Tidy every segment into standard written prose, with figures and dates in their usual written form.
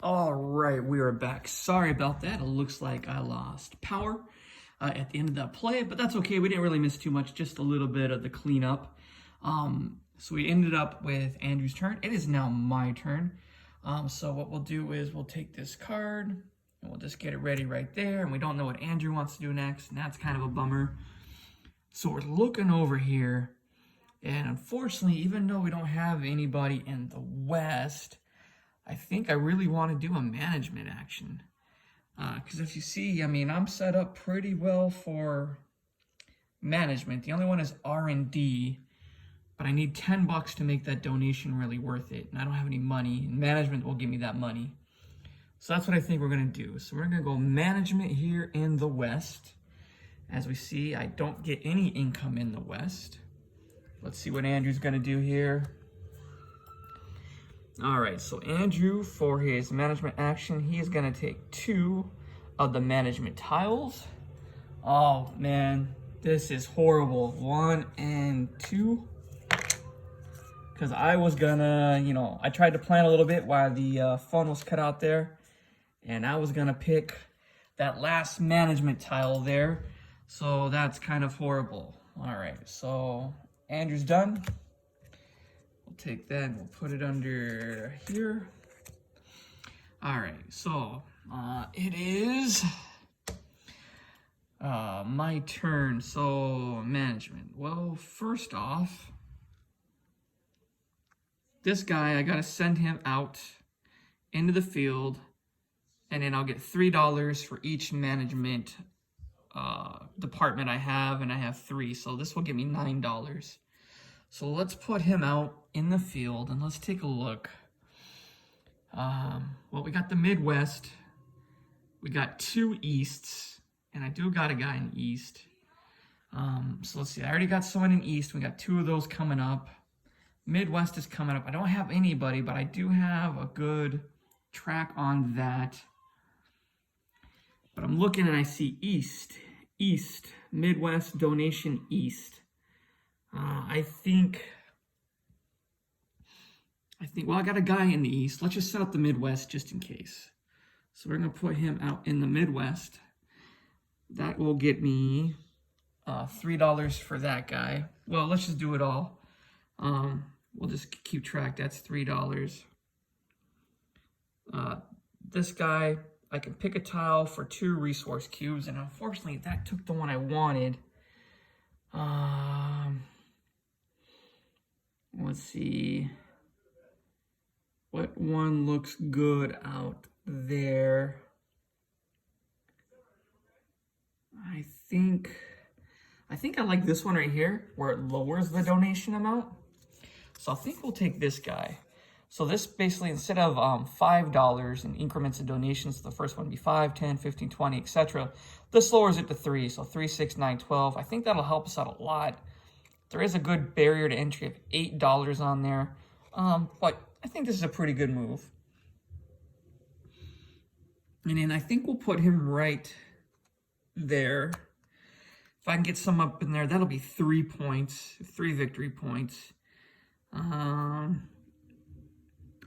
All right, we are back. Sorry about that. It looks like I lost power at the end of that play, but that's okay. We didn't really miss too much, just a little bit of the cleanup. So we ended up with Andrew's turn. It is now my turn. So what we'll do is we'll take this card and we'll just get it ready right there. And we don't know what Andrew wants to do next, and that's kind of a bummer. So we're looking over here, and unfortunately, even though we don't have anybody in the West, I think I really want to do a management action. Because if you see, I mean, I'm set up pretty well for management. The only one is R&D, but I need 10 bucks to make that donation really worth it. And I don't have any money, and management will give me that money. So that's what I think we're going to do. So we're going to go management here in the West. As we see, I don't get any income in the West. Let's see what Andrew's going to do here. All right, so Andrew, for his management action, he is going to take 2 of the management tiles. Oh, man, this is horrible. 1 and 2. Because I was going to, I tried to plan a little bit while the fun was cut out there. And I was going to pick that last management tile there. So that's kind of horrible. All right, so Andrew's done. We'll take that and we'll put it under here. All right, so it is my turn. So management. Well, first off, this guy, I gotta send him out into the field, and then I'll get $3 for each management department I have, and I have 3, so this will give me $9. So let's put him out in the field, and let's take a look. Well, we got the Midwest, we got 2 Easts, and I do got a guy in East. So let's see, I already got someone in East. We got 2 of those coming up. Midwest is coming up. I don't have anybody, but I do have a good track on that. But I'm looking and I see East, Midwest, donation East. I think, well, I got a guy in the East. Let's just set up the Midwest just in case. So we're going to put him out in the Midwest. That will get me $3 for that guy. Well, let's just do it all. We'll just keep track. That's $3. This guy, I can pick a tile for 2 resource cubes, and unfortunately, that took the one I wanted. Let's see. What one looks good out there? I think I like this one right here, where it lowers the donation amount. So I think we'll take this guy. So this basically, instead of $5 in increments of donations, the first one would be 5, 10, 15, 20, etc. This lowers it to 3, so 3, 6, 9, 12. I think that'll help us out a lot. There is a good barrier to entry of $8 on there, but I think this is a pretty good move. And then I think we'll put him right there. If I can get some up in there, that'll be 3 points, 3 victory points. I'm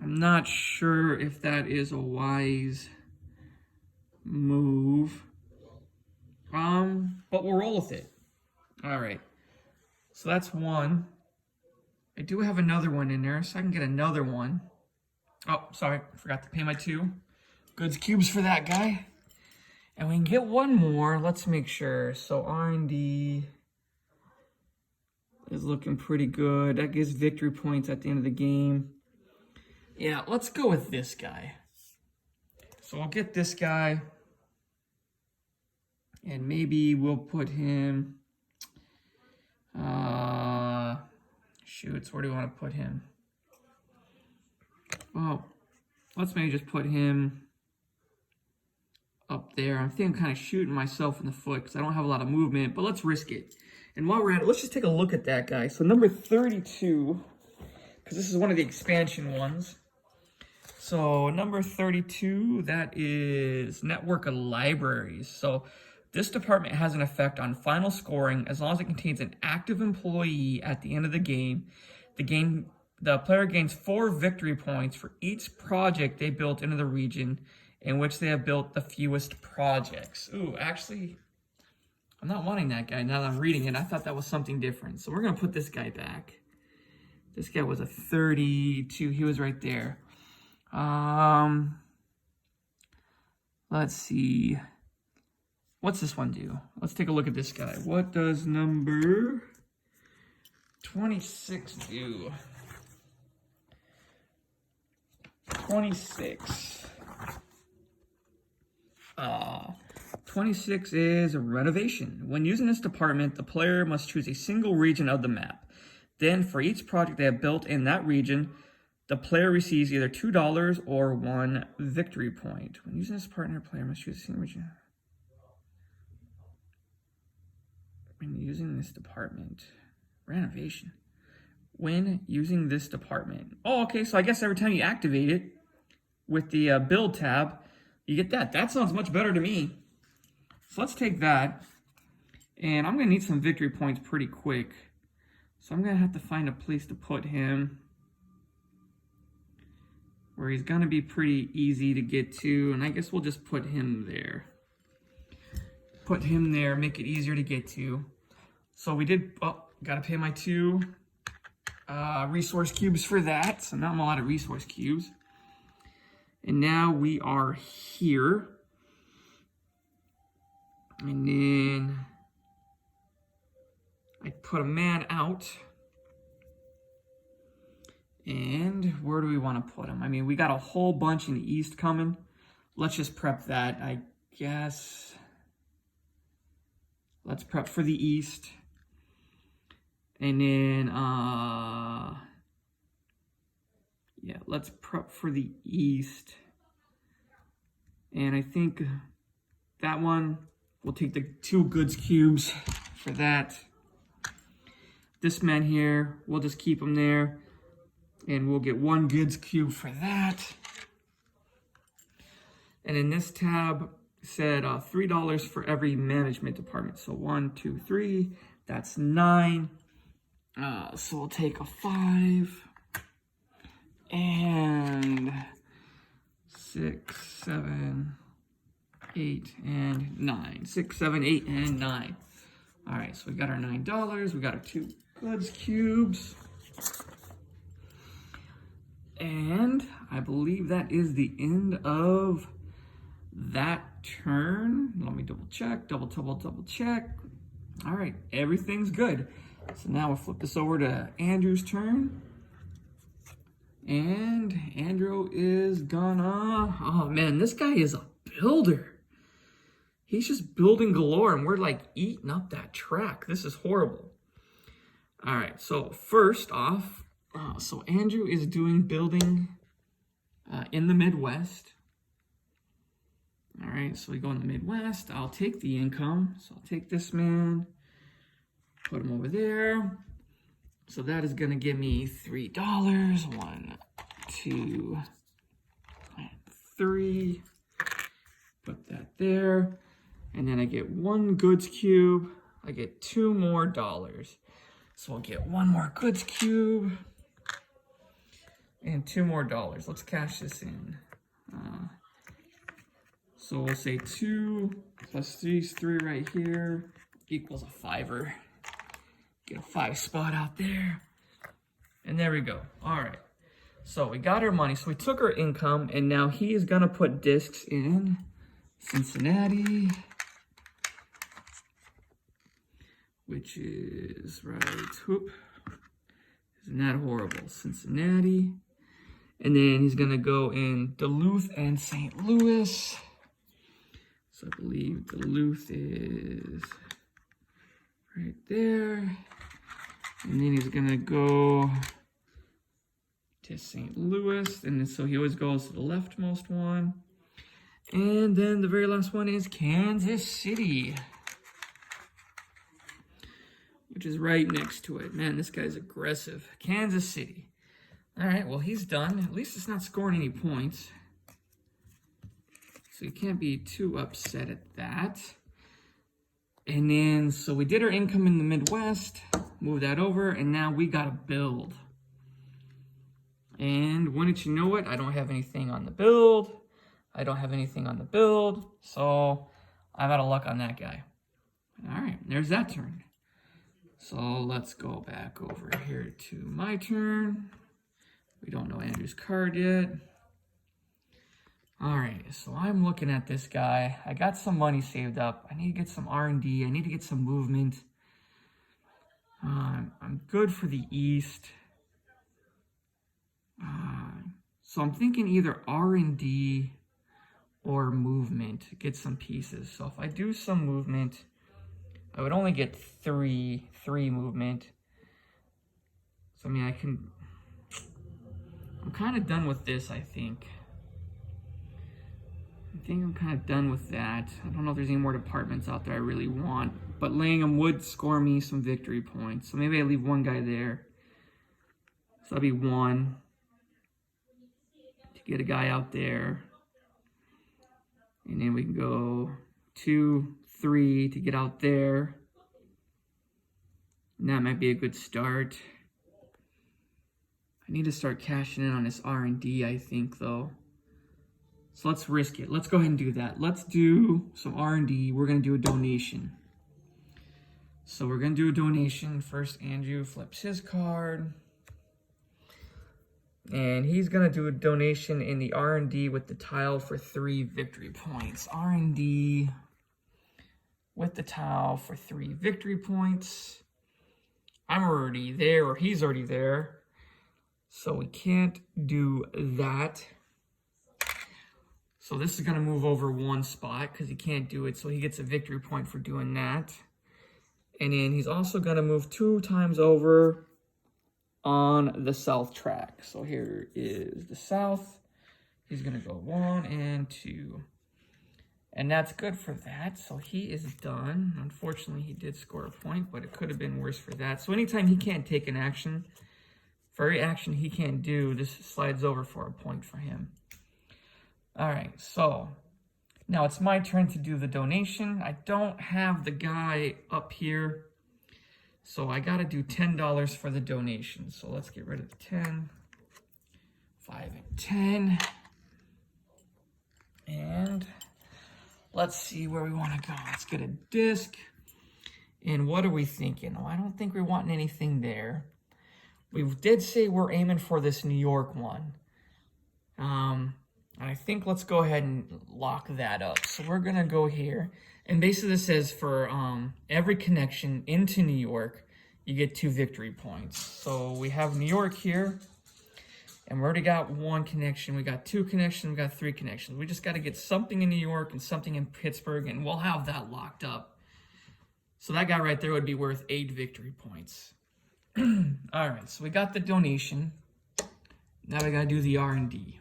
not sure if that is a wise move. But we'll roll with it. All right. So that's 1. I do have another one in there, so I can get another one. Oh, sorry, I forgot to pay my 2 goods cubes for that guy. And we can get 1 more. Let's make sure. So R&D is looking pretty good. That gives victory points at the end of the game. Yeah, let's go with this guy. So I'll get this guy. And maybe we'll put him... shoots, where do we want to put him? Well, let's maybe just put him up there. I think I'm kind of shooting myself in the foot because I don't have a lot of movement, but let's risk it. And while we're at it, let's just take a look at that guy. So number 32, because this is one of the expansion ones. So number 32, that is Network of Libraries. So this department has an effect on final scoring as long as it contains an active employee at the end of the game. The game The player gains 4 victory points for each project they built into the region in which they have built the fewest projects. Ooh, actually, I'm not wanting that guy now that I'm reading it. I thought that was something different. So we're going to put this guy back. This guy was a 32. He was right there. Let's see. What's this one do? Let's take a look at this guy. What does number 26 do? 26. 26 is a renovation. When using this department, the player must choose a single region of the map. Then, for each project they have built in that region, the player receives either $2 or 1 victory point. When using this partner, player must choose a single region. When using this department, renovation. When using this department. Oh, okay, so I guess every time you activate it with the build tab, you get that. That sounds much better to me. So let's take that. And I'm going to need some victory points pretty quick. So I'm going to have to find a place to put him where he's going to be pretty easy to get to. And I guess we'll just put him there. Put him there, make it easier to get to. So we did, oh, got to pay my 2 resource cubes for that. So now I'm all out of resource cubes. And now we are here. And then I put a man out. And where do we want to put him? I mean, we got a whole bunch in the east coming. Let's just prep that, I guess. Let's prep for the east. And then, yeah, let's prep for the east. And I think that one, we'll take the 2 goods cubes for that. This man here, we'll just keep him there. And we'll get 1 goods cube for that. And in this tab, said $3 for every management department. So 1, 2, 3, that's 9. So we'll take a 5 and 6, 7, 8, and 9. 6, 7, 8, and 9. All right, so we got our $9. We got our 2 goods cubes. And I believe that is the end of that turn. Let me double check, double check. All right, everything's good. So now we'll flip this over to Andrew's turn. And Andrew is gonna, oh man, this guy is a builder. He's just building galore and we're like eating up that track. This is horrible. All right, so first off, so Andrew is doing building in the Midwest. All right, so we go in the Midwest. I'll take the income. So I'll take this man, put him over there. So that is gonna give me $3. 1, 2, 3. Put that there. And then I get 1 goods cube. I get 2 more dollars. So I'll get 1 more goods cube. And 2 more dollars. Let's cash this in. So we'll say 2 plus 3 is 3 right here equals a 5er. Get a 5 spot out there. And there we go. All right. So we got our money. So we took our income and now he is going to put discs in Cincinnati, which is right. Whoop. Isn't that horrible? Cincinnati. And then he's going to go in Duluth and St. Louis. So I believe Duluth is right there. And then he's going to go to St. Louis. And then, so he always goes to the leftmost one. And then the very last one is Kansas City, which is right next to it. Man, this guy's aggressive. Kansas City. All right, well, he's done. At least it's not scoring any points. So you can't be too upset at that. And then, so we did our income in the Midwest, move that over, and now we got to build. And wouldn't you know it, I don't have anything on the build. I don't have anything on the build. So I'm out of luck on that guy. All right, there's that turn. So let's go back over here to my turn. We don't know Andrew's card yet. All right, so I'm looking at this guy. I got some money saved up. I need to get some R&D. I need to get some movement. I'm good for the East. So I'm thinking either R&D or movement to get some pieces. So if I do some movement, I would only get three movement. So I mean, I'm kind of done with this, I think. I'm kind of done with that. I don't know if there's any more departments out there I really want, but Langham would score me some victory points. So maybe I leave one guy there. So that'd be 1 to get a guy out there. And then we can go 2, 3 to get out there. And that might be a good start. I need to start cashing in on this R&D, I think, though. So let's risk it. Let's go ahead and do that. Let's do some R&D. We're going to do a donation. So we're going to do a donation. First, Andrew flips his card. And he's going to do a donation in the R&D with the tile for 3 victory points. R&D with the tile for 3 victory points. I'm already there, or he's already there. So we can't do that. So this is going to move over 1 spot because he can't do it. So he gets a victory point for doing that. And then he's also going to move 2 times over on the south track. So here is the south. He's going to go 1 and 2. And that's good for that. So he is done. Unfortunately, he did score a point, but it could have been worse for that. So anytime he can't take an action, for every action he can't do, this slides over for a point for him. All right, so now it's my turn to do the donation. I don't have the guy up here, so I got to do $10 for the donation. So let's get rid of the 10, 5 and 10. And let's see where we want to go. Let's get a disc. And what are we thinking? Oh, I don't think we're wanting anything there. We did say we're aiming for this New York one. I think let's go ahead and lock that up. So we're going to go here. And basically this says for every connection into New York, you get 2 victory points. So we have New York here. And we already got 1 connection. We got 2 connections. We got 3 connections. We just got to get something in New York and something in Pittsburgh. And we'll have that locked up. So that guy right there would be worth 8 victory points. All right. So we got the donation. Now we got to do the R&D.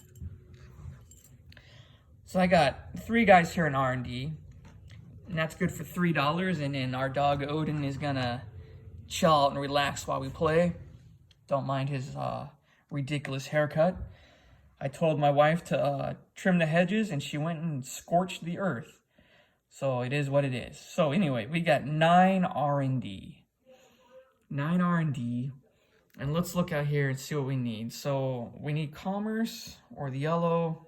So I got 3 guys here in R&D, and that's good for $3. And then our dog Odin is gonna chill out and relax while we play. Don't mind his ridiculous haircut. I told my wife to trim the hedges, and she went and scorched the earth. So it is what it is. So anyway, we got 9 R&D. 9 R&D. And let's look out here and see what we need. So we need commerce or the yellow.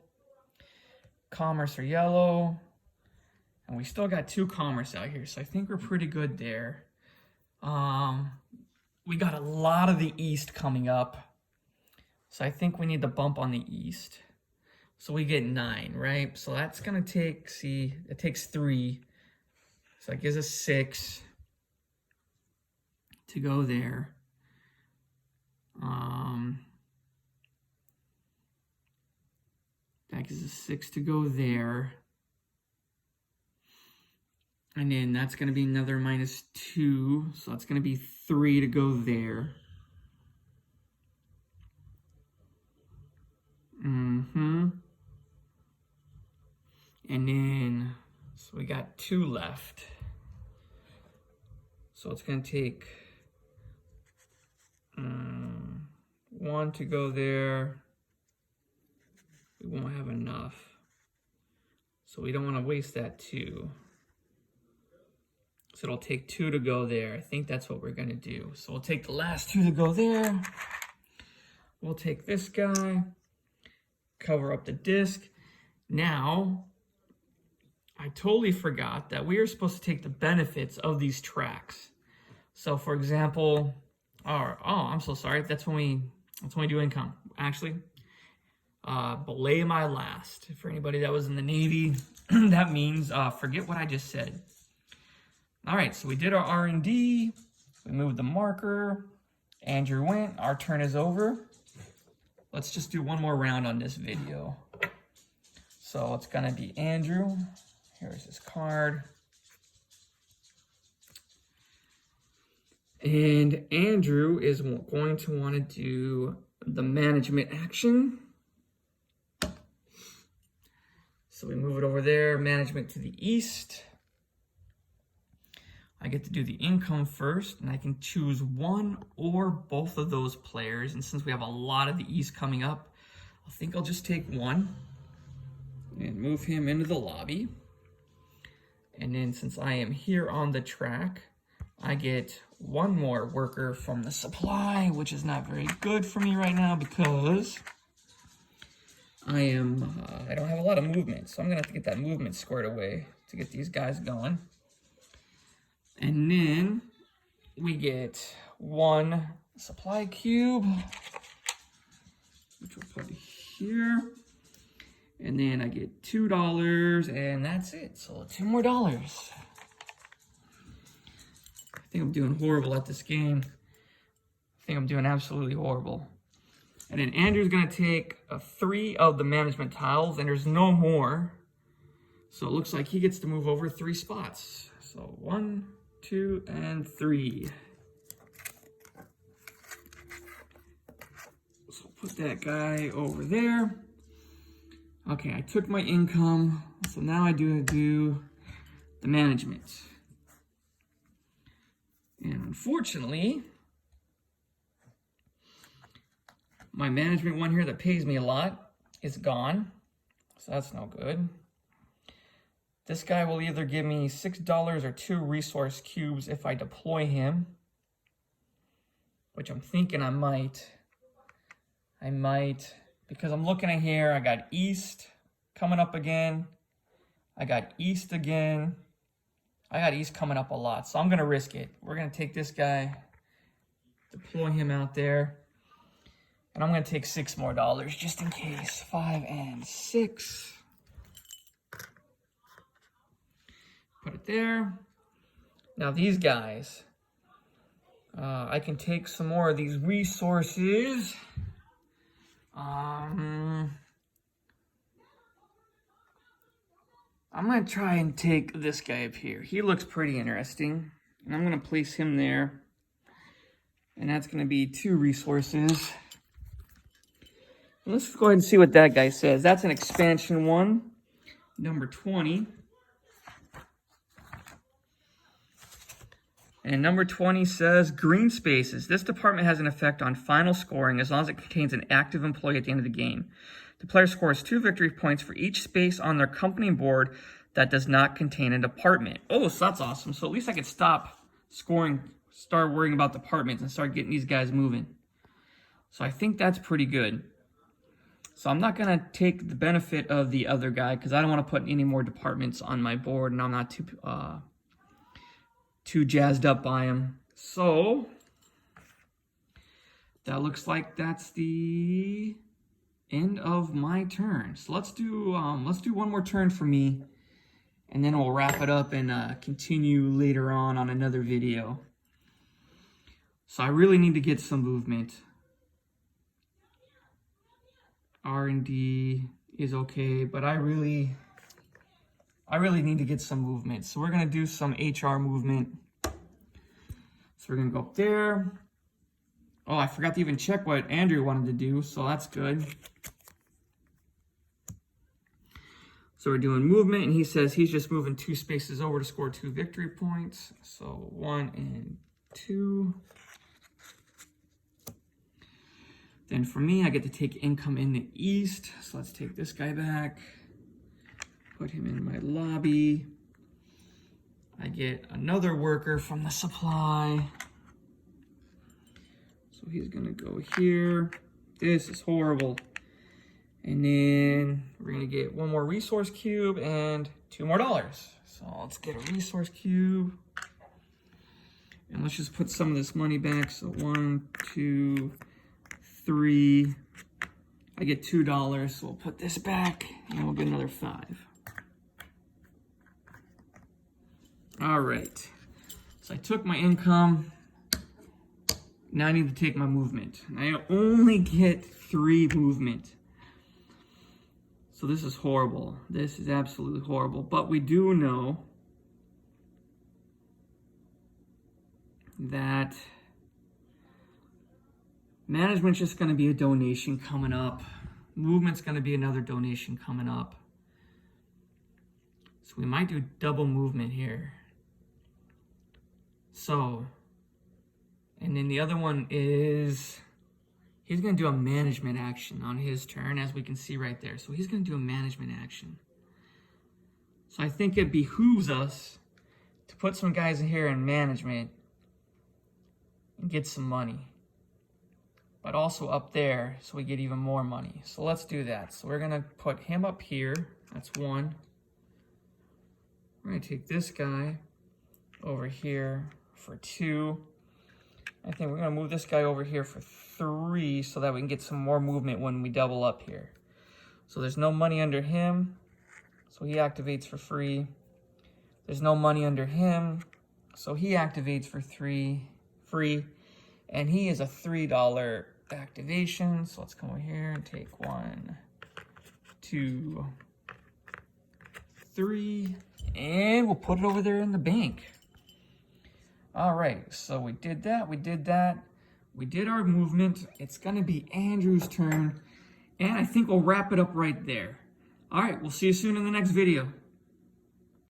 Commerce or yellow, and we still got 2 commerce out here, so I think we're pretty good there. We got a lot of the East coming up, so I think we need to bump on the East. So we get 9, right? So that's gonna take, see, it takes 3, so that gives us 6 to go there. That gives us 6 to go there. And then that's going to be another -2. So that's going to be 3 to go there. And then, so we got 2 left. So it's going to take 1 to go there. We won't have enough. So we don't want to waste that 2. So it'll take 2 to go there. I think that's what we're going to do. So we'll take the last 2 to go there. we'll take this guy, cover up the disc. Now, I totally forgot that we are supposed to take the benefits of these tracks. So for example, I'm so sorry. That's when we do income. Actually, belay my last. For anybody that was in the Navy, that means forget what I just said. All right, so we did our R&D. We moved the marker. Andrew went. Our turn is over. Let's just do one more round on this video. So it's gonna be Andrew. Here's his card. And Andrew is going to want to do the management action. So we move it over there, management to the east. I get to do the income first, and I can choose one or both of those players. And since we have a lot of the east coming up, I think I'll just take one and move him into the lobby. And then since I am here on the track, I get one more worker from the supply, which is not very good for me right now because I don't have a lot of movement. So I'm gonna have to get that movement squared away to get these guys going. And then we get one supply cube, which we'll put here. And then I get $2, and that's it. So $2 more. I think I'm doing horrible at this game. I think I'm doing absolutely horrible. And then Andrew's gonna take 3 of the management tiles, and there's no more. So it looks like he gets to move over 3 spots. So 1, 2, and 3. So put that guy over there. Okay, I took my income, so now I do the management. And unfortunately, my management one here that pays me a lot is gone, so that's no good. This guy will either give me $6 or 2 resource cubes if I deploy him, which I'm thinking I might, because I'm looking at here, I got east coming up again. I got east again. I got east coming up a lot, so I'm gonna risk it. We're gonna take this guy, deploy him out there, and I'm gonna take $6 more just in case. 5 and 6. Put it there. Now these guys, I can take some more of these resources. I'm going to try and take this guy up here. He looks pretty interesting. And I'm going to place him there. And that's going to be 2 resources. And let's go ahead and see what that guy says. That's an expansion one, number 20. And number 20 says, green spaces. This department has an effect on final scoring as long as it contains an active employee at the end of the game. The player scores 2 victory points for each space on their company board that does not contain a department. Oh, so that's awesome. So at least I could stop scoring, start worrying about departments, and start getting these guys moving. So I think that's pretty good. So I'm not going to take the benefit of the other guy because I don't want to put any more departments on my board, and I'm not too jazzed up by him. So that looks like that's the end of my turn. So let's do one more turn for me, and then we'll wrap it up and continue later on another video. So I really need to get some movement. R&D is okay, but I really need to get some movement. So we're gonna do some HR movement. So we're gonna go up there. Oh, I forgot to even check what Andrew wanted to do, so that's good. So we're doing movement, and he says he's just moving 2 spaces over to score 2 victory points. So 1 and 2. Then for me, I get to take income in the east. So let's take this guy back. Put him in my lobby. I get another worker from the supply. So he's gonna go here. This is horrible. And then we're gonna get one more resource cube and $2 more. So let's get a resource cube. And let's just put some of this money back. So 1, 2, 3. I get $2, so we'll put this back and we'll get another 5. All right, so I took my income. Now I need to take my movement. I only get 3 movement. So this is horrible. This is absolutely horrible. But we do know that management's just going to be a donation coming up. Movement's going to be another donation coming up. So we might do double movement here. So, and then the other one is, he's going to do a management action on his turn, as we can see right there. So he's going to do a management action. So I think it behooves us to put some guys in here in management and get some money. But also up there, so we get even more money. So let's do that. So we're going to put him up here. That's 1. We're going to take this guy over here for 2. I think we're going to move this guy over here for 3 so that we can get some more movement when we double up here. So there's no money under him, so he activates for free. There's no money under him, so he activates for free. And he is a $3 activation. So let's come over here and take 1, 2, 3, and we'll put it over there in the bank. All right, so we did that. We did our movement. It's gonna be Andrew's turn, and I think we'll wrap it up right there. All right, we'll see you soon in the next video.